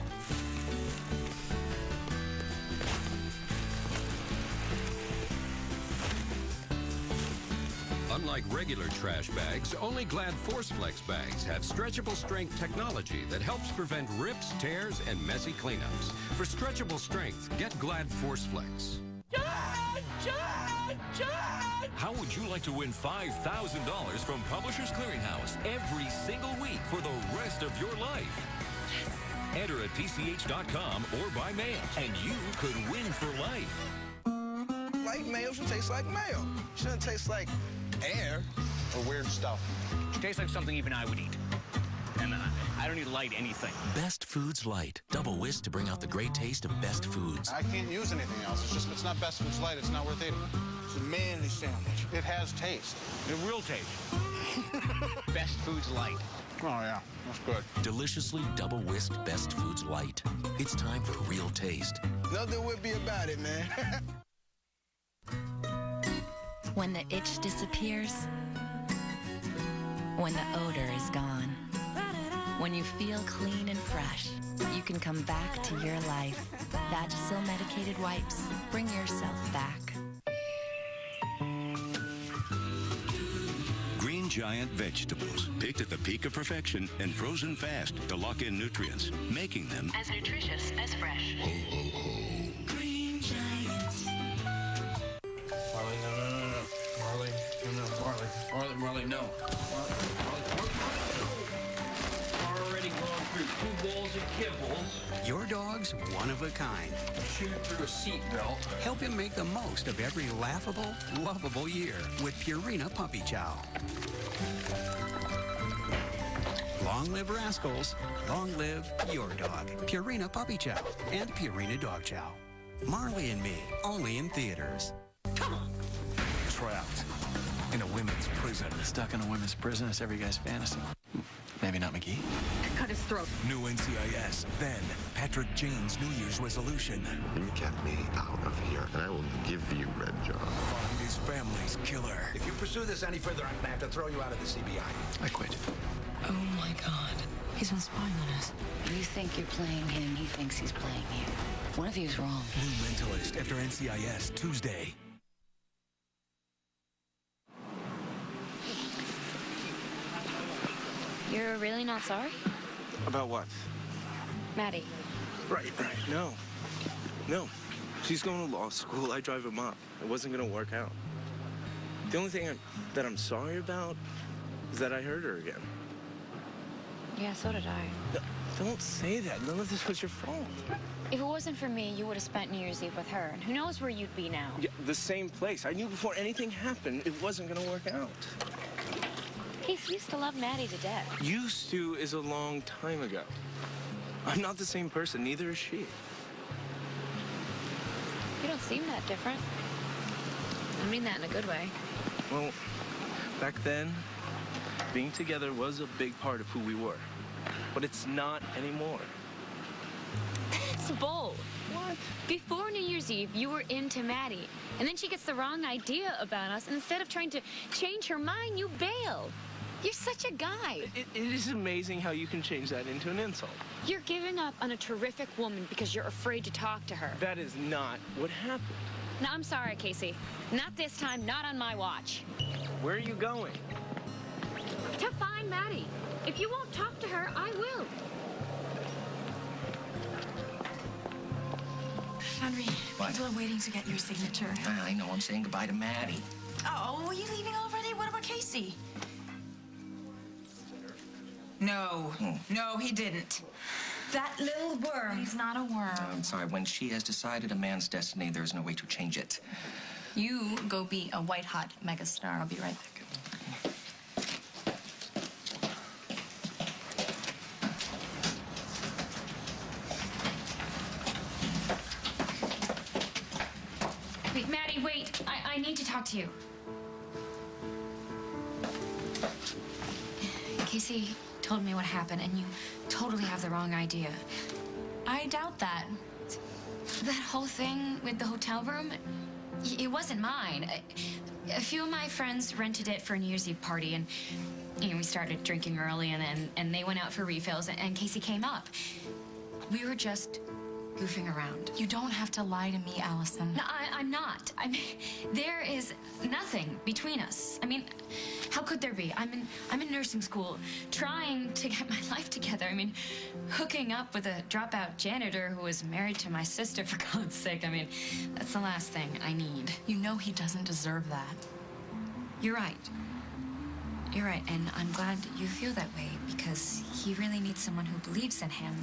Unlike regular trash bags, only Glad ForceFlex bags have stretchable strength technology that helps prevent rips, tears, and messy cleanups. For stretchable strength, get Glad ForceFlex. How would you like to win $5,000 from Publishers Clearinghouse every single week for the rest of your life? Enter at PCH.com or by mail, and you could win for life. Light mail should taste like mail. Shouldn't taste like air or weird stuff. It tastes like something even I would eat. And I don't need light anything. Best Foods Light. Double whisk to bring out the great taste of Best Foods. I can't use anything else. It's just, if it's not Best Foods Light, it's not worth eating. It's a manly sandwich. It has taste. It will taste. Best Foods Light. Oh, yeah. That's good. Deliciously double whisked Best Foods Light. It's time for real taste. Nothing would be about it, man. When the itch disappears, when the odor is gone, when you feel clean and fresh, you can come back to your life. Vagisil medicated wipes. Bring yourself back. Green Giant vegetables, picked at the peak of perfection and frozen fast to lock in nutrients, making them As nutritious as fresh. ho, ho, ho. Green Giants. Marley, no. Marley, no. Marley, no. Already gone through 2 bowls of kibbles. Your dog's one of a kind. Chewed through a seatbelt. Help him make the most of every laughable, lovable year with Purina Puppy Chow. Long live Rascals. Long live your dog. Purina Puppy Chow and Purina Dog Chow. Marley and Me, only in theaters. Come on. Trapped in a women's prison. Stuck in a women's prison is every guy's fantasy. Maybe not McGee. Cut his throat. New NCIS. Then, Patrick Jane's New Year's resolution. You get me out of here, and I will give you Red John. Find his family's killer. If you pursue this any further, I'm gonna have to throw you out of the CBI. I quit. Oh my God. He's been spying on us. You think you're playing him, he thinks he's playing you. One of you's wrong. New Mentalist after NCIS Tuesday. You're really not sorry? About what? Maddie. Right. No. She's going to law school. I drive him up. It wasn't going to work out. The only thing that I'm sorry about is that I hurt her again. Yeah, so did I. No, don't say that. None of this was your fault. If it wasn't for me, you would have spent New Year's Eve with her. And who knows where you'd be now? Yeah, the same place. I knew before anything happened, it wasn't going to work out. Keith used to love Maddie to death. Used to is a long time ago. I'm not the same person, neither is she. You don't seem that different. I mean that in a good way. Well, back then, being together was a big part of who we were. But it's not anymore. That's bold. What? Before New Year's Eve, you were into Maddie. And then she gets the wrong idea about us. And instead of trying to change her mind, you bailed. You're such a guy. It is amazing how you can change that into an insult. You're giving up on a terrific woman because you're afraid to talk to her. That is not what happened. No, I'm sorry, Casey. Not this time, not on my watch. Where are you going? To find Maddie. If you won't talk to her, I will. Henry, What? people are waiting to get your signature. I know, I'm saying goodbye to Maddie. Oh, are you leaving already? What about Casey? No. No, he didn't. That little worm. He's not a worm. I'm sorry. When she has decided a man's destiny, there's no way to change it. You go be a white-hot megastar. I'll be right back. Wait, Maddie, wait. I need to talk to you. Casey told me what happened, and you totally have the wrong idea. I doubt that. That whole thing with the hotel room, it wasn't mine. A few of my friends rented it for a New Year's Eve party, and we started drinking early, and they went out for refills, and Casey came up. We were just goofing around. You don't have to lie to me, Allison. No, I'm not. There is nothing between us. How could there be? I'm in nursing school, trying to get my life together. Hooking up with a dropout janitor who was married to my sister, for God's sake. That's the last thing I need. You know he doesn't deserve that. You're right. You're right, and I'm glad you feel that way, because he really needs someone who believes in him.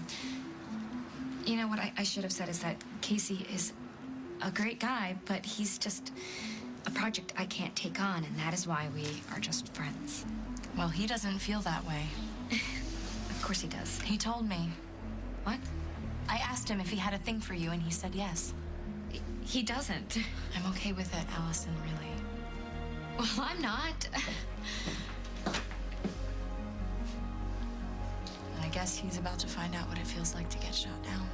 You know what I should have said is that Casey is a great guy, but he's just a project I can't take on, and that is why we are just friends. Well, he doesn't feel that way. Of course he does. He told me. What? I asked him if he had a thing for you, and he said yes. He doesn't. I'm okay with it, Allison, really. Well, I'm not. I guess he's about to find out what it feels like to get shot down.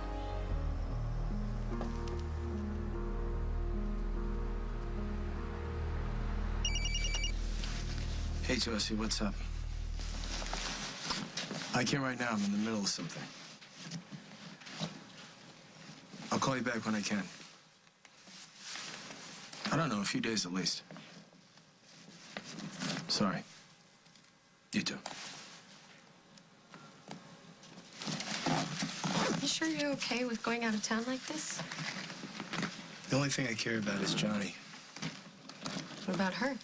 Hey, Josie, what's up? I can't right now. I'm in the middle of something. I'll call you back when I can. I don't know, a few days at least. Sorry. You too. You sure you're okay with going out of town like this? The only thing I care about is Johnny. What about her?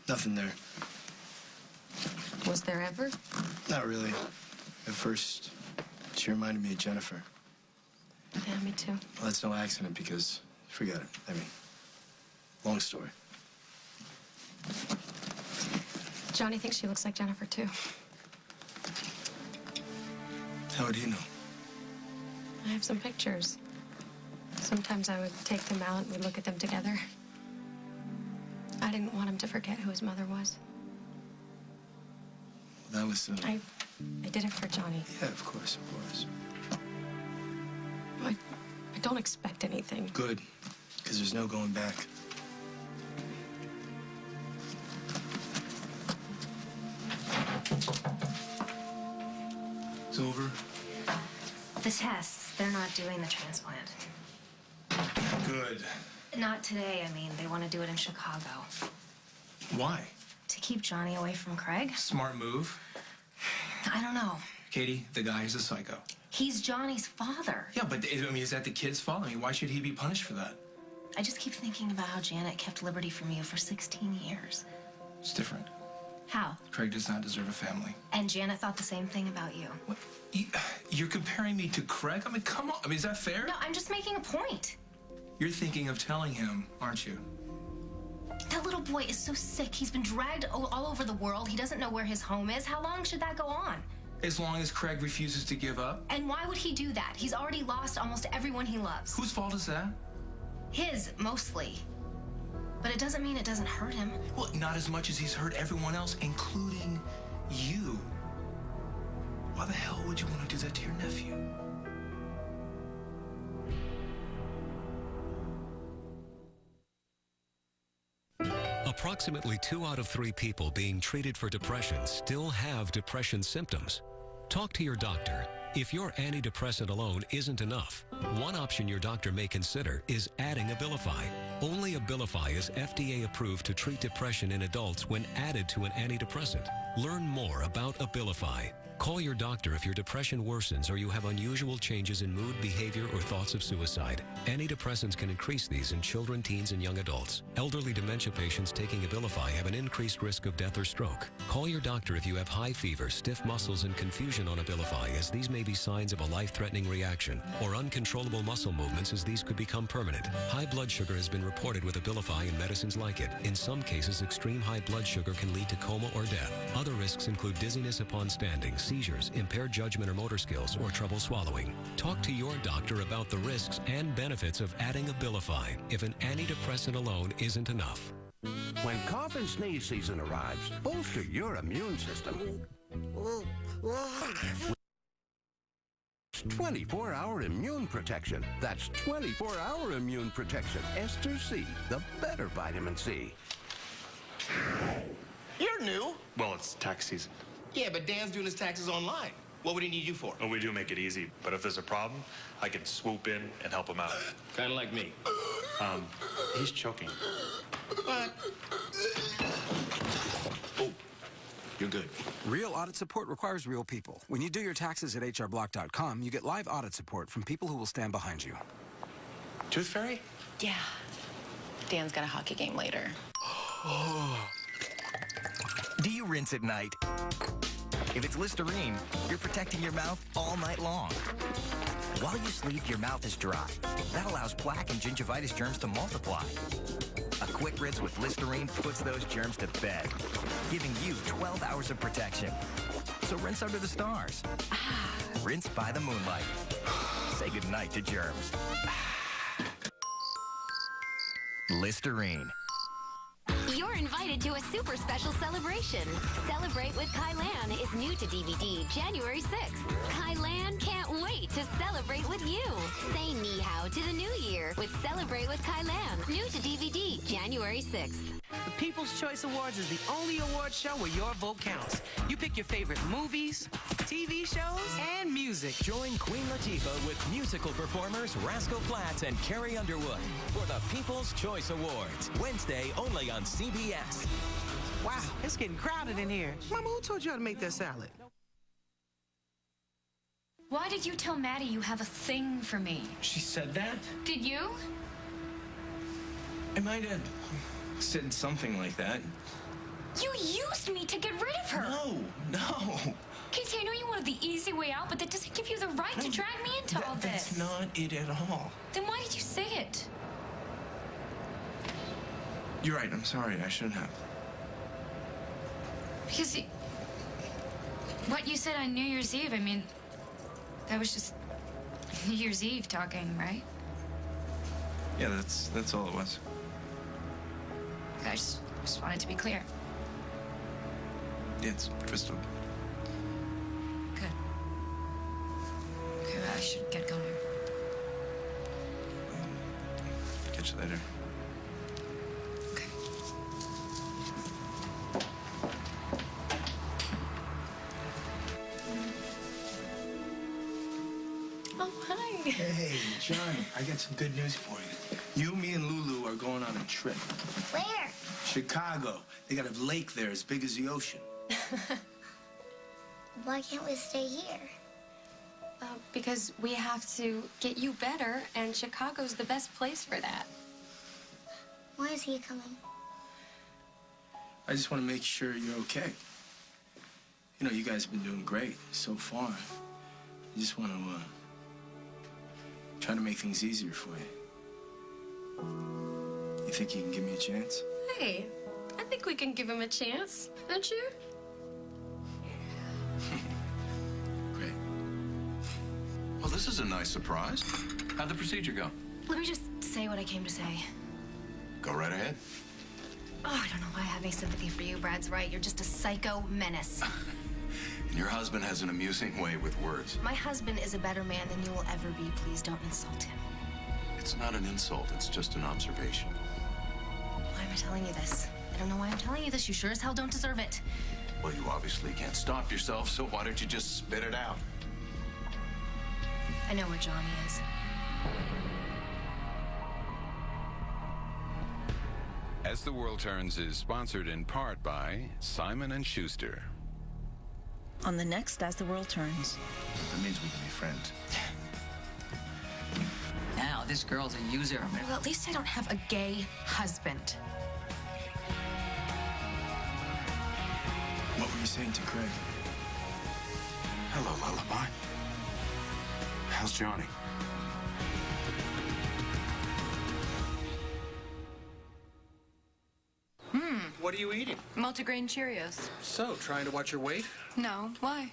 Nothing there. Was there ever? Not really. At first, she reminded me of Jennifer. Yeah, me too. Well, that's no accident because, forget it. Long story. Johnny thinks she looks like Jennifer, too. How would he know? I have some pictures. Sometimes I would take them out and we'd look at them together. I didn't want him to forget who his mother was. That was, I did it for Johnny. Yeah, of course, of course. I don't expect anything. Good, because there's no going back. It's over? The tests, they're not doing the transplant. Good. Not today, they want to do it in Chicago. Why? To keep Johnny away from Craig? Smart move. I don't know. Katie, the guy is a psycho. He's Johnny's father. Yeah, but is that the kid's fault? Why should he be punished for that? I just keep thinking about how Janet kept Liberty from you for 16 years. It's different. How? Craig does not deserve a family. And Janet thought the same thing about you. What? You're comparing me to Craig? come on. Is that fair? No, I'm just making a point. You're thinking of telling him, aren't you? That little boy is so sick. He's been dragged all over the world. He doesn't know where his home is. How long should that go on? As long as Craig refuses to give up. And why would he do that? He's already lost almost everyone he loves. Whose fault is that? His, mostly. But it doesn't mean it doesn't hurt him. Well, not as much as he's hurt everyone else, including you. Why the hell would you want to do that to your nephew? Approximately 2 out of 3 people being treated for depression still have depression symptoms. Talk to your doctor. If your antidepressant alone isn't enough, one option your doctor may consider is adding Abilify. Only Abilify is FDA approved to treat depression in adults when added to an antidepressant. Learn more about Abilify. Call your doctor if your depression worsens or you have unusual changes in mood, behavior, or thoughts of suicide. Antidepressants can increase these in children, teens, and young adults. Elderly dementia patients taking Abilify have an increased risk of death or stroke. Call your doctor if you have high fever, stiff muscles, and confusion on Abilify, as these may be signs of a life-threatening reaction, or uncontrollable muscle movements, as these could become permanent. High blood sugar has been reported with Abilify and medicines like it. In some cases, extreme high blood sugar can lead to coma or death. Other risks include dizziness upon standing, seizures, impaired judgment or motor skills, or trouble swallowing. Talk to your doctor about the risks and benefits of adding Abilify if an antidepressant alone isn't enough. When cough and sneeze season arrives, bolster your immune system. 24-hour immune protection. That's 24-hour immune protection. Ester C, the better vitamin C. You're new. Well, it's tax season. Yeah, but Dan's doing his taxes online. What would he need you for? Well, we do make it easy, but if there's a problem, I can swoop in and help him out. Kind of like me. He's choking. What? Oh, you're good. Real audit support requires real people. When you do your taxes at hrblock.com, you get live audit support from people who will stand behind you. Tooth Fairy? Yeah. Dan's got a hockey game later. Do you rinse at night? If it's Listerine, you're protecting your mouth all night long. While you sleep, your mouth is dry. That allows plaque and gingivitis germs to multiply. A quick rinse with Listerine puts those germs to bed, giving you 12 hours of protection. So rinse under the stars. Rinse by the moonlight. Say goodnight to germs. Listerine. You're invited to a super special celebration. Celebrate with Kylan is new to DVD January 6th. Kylan can't wait to celebrate with you. Say ni hao to the new year with Celebrate with Kylan. New to DVD January 6th. The People's Choice Awards is the only award show where your vote counts. You pick your favorite movies, TV shows, and music. Join Queen Latifah with musical performers Rascal Flatts and Carrie Underwood for the People's Choice Awards. Wednesday only on CBS. Wow, it's getting crowded in here. Mama, who told you how to make that salad? Why did you tell Maddie you have a thing for me? She said that? Did you? I might have said something like that. You used me to get rid of her. No. Casey, I know you wanted the easy way out, but that doesn't give you the right to drag me into all this. That's not it at all. Then why did you say it? You're right, I'm sorry, I shouldn't have. Because what you said on New Year's Eve, I mean, that was just New Year's Eve talking, right? Yeah, that's all it was. I just wanted to be clear. Yeah, it's crystal. Good. Okay, well, I should get going. Catch you later. Oh, hi. Hey, Johnny, I got some good news for you. You, me, and Lulu are going on a trip. Where? Chicago. They got a lake there as big as the ocean. Why can't we stay here? Because we have to get you better, and Chicago's the best place for that. Why is he coming? I just want to make sure you're okay. You know, you guys have been doing great so far. I just want to try to make things easier for you. You think you can give me a chance? Hey, I think we can give him a chance, don't you? Great. Well, this is a nice surprise. How'd the procedure go? Let me just say what I came to say. Go right ahead. Oh, I don't know why I have any sympathy for you. Brad's right. You're just a psycho menace. And your husband has an amusing way with words. My husband is a better man than you will ever be. Please don't insult him. It's not an insult, it's just an observation. Why am I telling you this? I don't know why I'm telling you this. You sure as hell don't deserve it. Well, you obviously can't stop yourself, so why don't you just spit it out? I know where Johnny is. As the World Turns is sponsored in part by Simon & Schuster. on the next As the World Turns. That means we can be friends. Now, this girl's a user. Well, at least I don't have a gay husband. What were you saying to Craig? Hello, Lullaby. How's Johnny? What are you eating? Multigrain Cheerios. So, trying to watch your weight? No, why?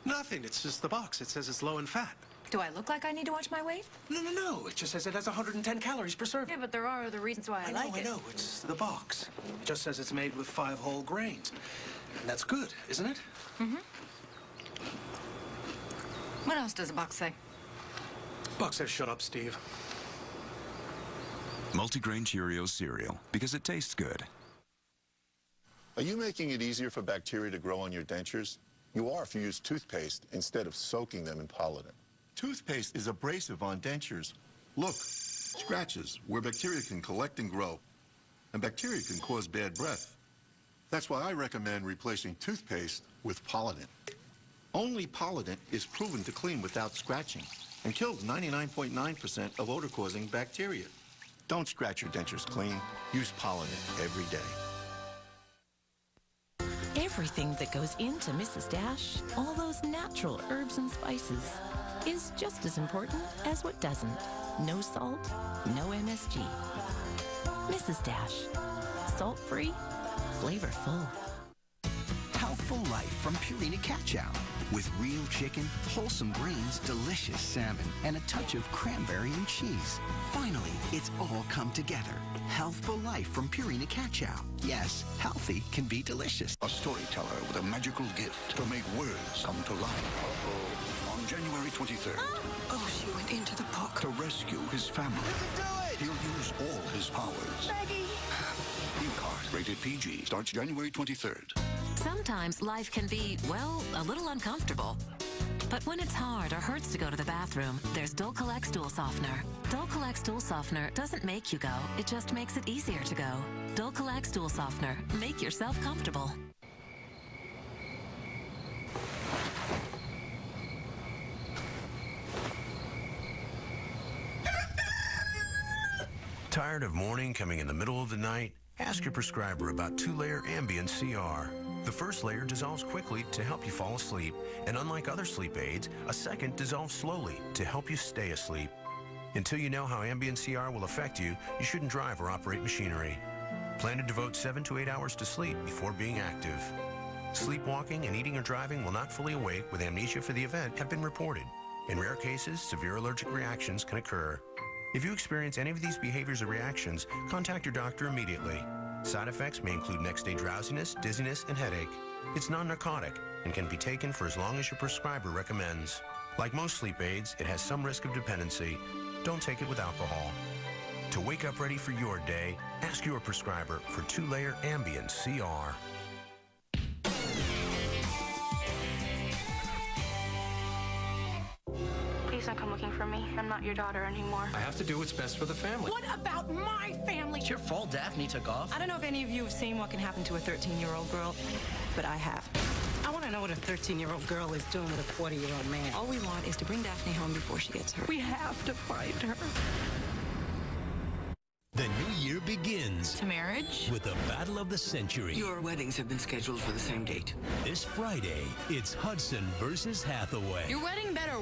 Nothing. It's just the box. It says it's low in fat. Do I look like I need to watch my weight? No. It just says it has 110 calories per serving. Yeah, but there are other reasons why I like it. I know. It's the box. It just says it's made with 5 whole grains. And that's good, isn't it? Mm-hmm. What else does the box say? Box says, shut up, Steve. Multigrain Cheerios cereal, because it tastes good. Are you making it easier for bacteria to grow on your dentures? You are if you use toothpaste instead of soaking them in Polident. Toothpaste is abrasive on dentures. Look, scratches where bacteria can collect and grow. And bacteria can cause bad breath. That's why I recommend replacing toothpaste with Polident. Only Polident is proven to clean without scratching and kills 99.9% of odor-causing bacteria. Don't scratch your dentures clean. Use Polident every day. Everything that goes into Mrs. Dash, all those natural herbs and spices, is just as important as what doesn't. No salt, no MSG. Mrs. Dash. Salt-free, flavorful. Healthful life from Purina Cat-Chow. With real chicken, wholesome greens, delicious salmon, and a touch of cranberry and cheese. Finally, it's all come together. Healthful life from Purina Cat-Chow. Yes, healthy can be delicious. A storyteller with a magical gift to make words come to life. On January 23rd. Oh, she went into the book. To rescue his family. He'll use all his powers. Maggie! Inkart, rated PG, starts January 23rd. Sometimes life can be, well, a little uncomfortable. But when it's hard or hurts to go to the bathroom, there's Dulcolax Stool Softener. Dulcolax Stool Softener doesn't make you go, it just makes it easier to go. Dulcolax Stool Softener. Make yourself comfortable. Tired of morning coming in the middle of the night? Ask your prescriber about 2-layer Ambien CR. The first layer dissolves quickly to help you fall asleep, and unlike other sleep aids, a second dissolves slowly to help you stay asleep. Until you know how Ambien CR will affect you, you shouldn't drive or operate machinery. Plan to devote 7 to 8 hours to sleep before being active. Sleepwalking and eating or driving while not fully awake with amnesia for the event have been reported. In rare cases, severe allergic reactions can occur. If you experience any of these behaviors or reactions, contact your doctor immediately. Side effects may include next-day drowsiness, dizziness, and headache. It's non-narcotic and can be taken for as long as your prescriber recommends. Like most sleep aids, it has some risk of dependency. Don't take it with alcohol. To wake up ready for your day, ask your prescriber for 2-layer Ambien CR. Please don't come looking for me. I'm not your daughter anymore. I have to do what's best for the family. What about my family? It's your fault Daphne took off. I don't know if any of you have seen what can happen to a 13-year-old girl, but I have. I want to know what a 13-year-old girl is doing with a 40-year-old man. All we want is to bring Daphne home before she gets hurt. We have to find her. The new year begins. To marriage? With the battle of the century. Your weddings have been scheduled for the same date. This Friday, it's Hudson versus Hathaway. Your wedding better